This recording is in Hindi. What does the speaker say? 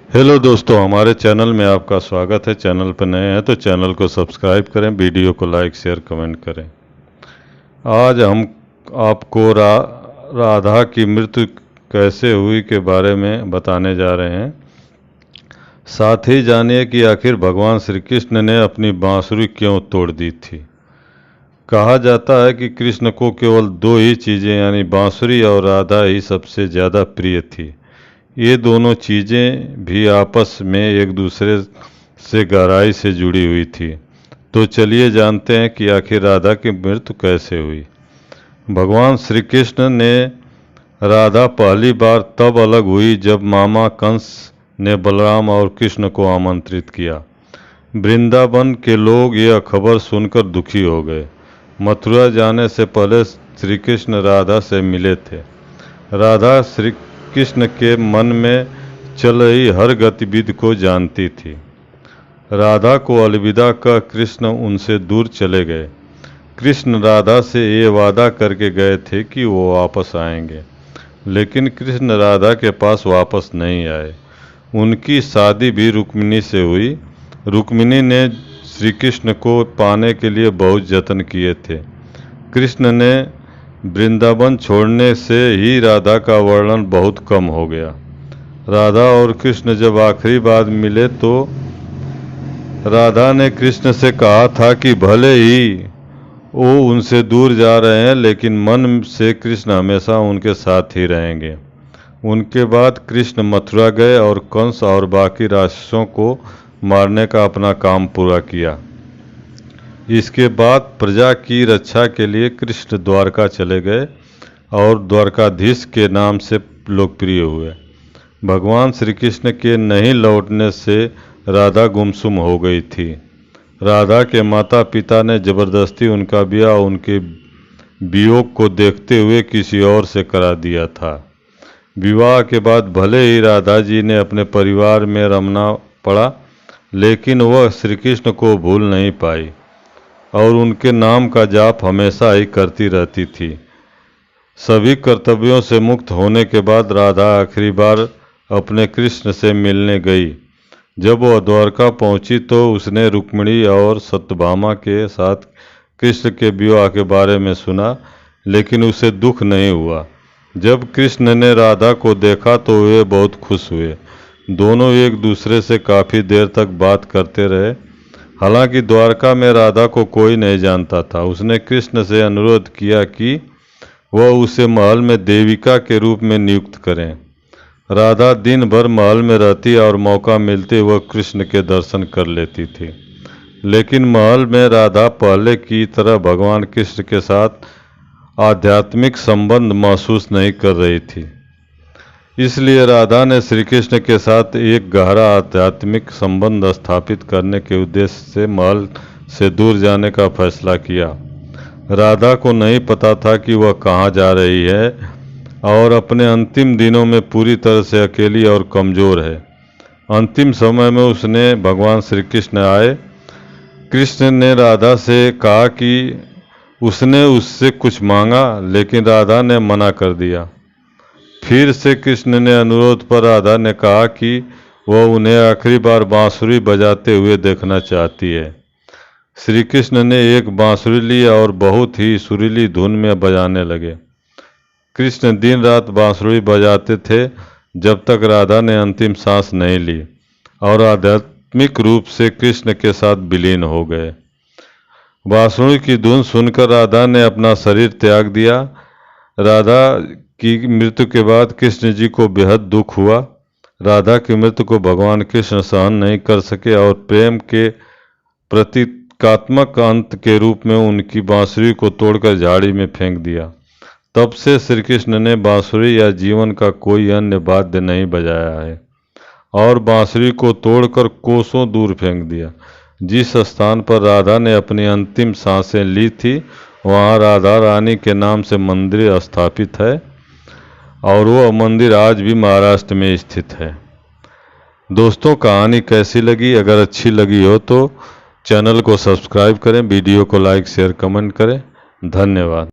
हेलो दोस्तों, हमारे चैनल में आपका स्वागत है। चैनल पर नए हैं तो चैनल को सब्सक्राइब करें, वीडियो को लाइक शेयर कमेंट करें। आज हम आपको राधा की मृत्यु कैसे हुई के बारे में बताने जा रहे हैं। साथ ही जानिए कि आखिर भगवान श्री कृष्ण ने अपनी बांसुरी क्यों तोड़ दी थी। कहा जाता है कि कृष्ण को केवल दो ही चीज़ें यानी बांसुरी और राधा ही सबसे ज़्यादा प्रिय थी। ये दोनों चीज़ें भी आपस में एक दूसरे से गहराई से जुड़ी हुई थी। तो चलिए जानते हैं कि आखिर राधा की मृत्यु कैसे हुई। भगवान श्री कृष्ण ने राधा पहली बार तब अलग हुई जब मामा कंस ने बलराम और कृष्ण को आमंत्रित किया। वृंदावन के लोग यह खबर सुनकर दुखी हो गए। मथुरा जाने से पहले श्री कृष्ण राधा से मिले थे। राधा श्री कृष्ण के मन में चल रही हर गतिविधि को जानती थी। राधा को अलविदा कह कृष्ण उनसे दूर चले गए। कृष्ण राधा से ये वादा करके गए थे कि वो वापस आएंगे, लेकिन कृष्ण राधा के पास वापस नहीं आए। उनकी शादी भी रुक्मिणी से हुई। रुक्मिणी ने श्री कृष्ण को पाने के लिए बहुत जतन किए थे। कृष्ण ने वृंदावन छोड़ने से ही राधा का वर्णन बहुत कम हो गया। राधा और कृष्ण जब आखिरी बार मिले तो राधा ने कृष्ण से कहा था कि भले ही वो उनसे दूर जा रहे हैं, लेकिन मन से कृष्ण हमेशा उनके साथ ही रहेंगे। उनके बाद कृष्ण मथुरा गए और कंस और बाकी राक्षसों को मारने का अपना काम पूरा किया। इसके बाद प्रजा की रक्षा के लिए कृष्ण द्वारका चले गए और द्वारकाधीश के नाम से लोकप्रिय हुए। भगवान श्री कृष्ण के नहीं लौटने से राधा गुमसुम हो गई थी। राधा के माता पिता ने जबरदस्ती उनका ब्याह उनके वियोग को देखते हुए किसी और से करा दिया था। विवाह के बाद भले ही राधा जी ने अपने परिवार में रमना पड़ा, लेकिन वह श्री कृष्ण को भूल नहीं पाई और उनके नाम का जाप हमेशा ही करती रहती थी। सभी कर्तव्यों से मुक्त होने के बाद राधा आखिरी बार अपने कृष्ण से मिलने गई। जब वह द्वारका पहुंची तो उसने रुक्मिणी और सत्यभामा के साथ कृष्ण के विवाह के बारे में सुना, लेकिन उसे दुख नहीं हुआ। जब कृष्ण ने राधा को देखा तो वे बहुत खुश हुए। दोनों एक दूसरे से काफ़ी देर तक बात करते रहे। हालांकि द्वारका में राधा को कोई नहीं जानता था। उसने कृष्ण से अनुरोध किया कि वह उसे महल में देविका के रूप में नियुक्त करें। राधा दिन भर महल में रहती और मौका मिलते वह कृष्ण के दर्शन कर लेती थी, लेकिन महल में राधा पहले की तरह भगवान कृष्ण के साथ आध्यात्मिक संबंध महसूस नहीं कर रही थी। इसलिए राधा ने श्री कृष्ण के साथ एक गहरा आध्यात्मिक संबंध स्थापित करने के उद्देश्य से महल से दूर जाने का फैसला किया। राधा को नहीं पता था कि वह कहाँ जा रही है और अपने अंतिम दिनों में पूरी तरह से अकेली और कमज़ोर है। अंतिम समय में उसने भगवान श्री कृष्ण आए। कृष्ण ने राधा से कहा कि उसने उससे कुछ मांगा, लेकिन राधा ने मना कर दिया। फिर से कृष्ण ने अनुरोध पर राधा ने कहा कि वह उन्हें आखिरी बार बांसुरी बजाते हुए देखना चाहती है। श्री कृष्ण ने एक बांसुरी ली और बहुत ही सुरीली धुन में बजाने लगे। कृष्ण दिन रात बांसुरी बजाते थे जब तक राधा ने अंतिम सांस नहीं ली और आध्यात्मिक रूप से कृष्ण के साथ विलीन हो गए। बांसुरी की धुन सुनकर राधा ने अपना शरीर त्याग दिया। राधा की मृत्यु के बाद कृष्ण जी को बेहद दुख हुआ। राधा की मृत्यु को भगवान कृष्ण सहन नहीं कर सके और प्रेम के प्रतीकात्मक अंत के रूप में उनकी बांसुरी को तोड़कर झाड़ी में फेंक दिया। तब से श्री कृष्ण ने बांसुरी या जीवन का कोई अन्य वाद्य नहीं बजाया है और बांसुरी को तोड़कर कोसों दूर फेंक दिया। जिस स्थान पर राधा ने अपनी अंतिम सांसें ली थी, वहाँ राधा रानी के नाम से मंदिर स्थापित है और वह मंदिर आज भी महाराष्ट्र में स्थित है। दोस्तों, कहानी कैसी लगी? अगर अच्छी लगी हो तो चैनल को सब्सक्राइब करें, वीडियो को लाइक शेयर कमेंट करें। धन्यवाद।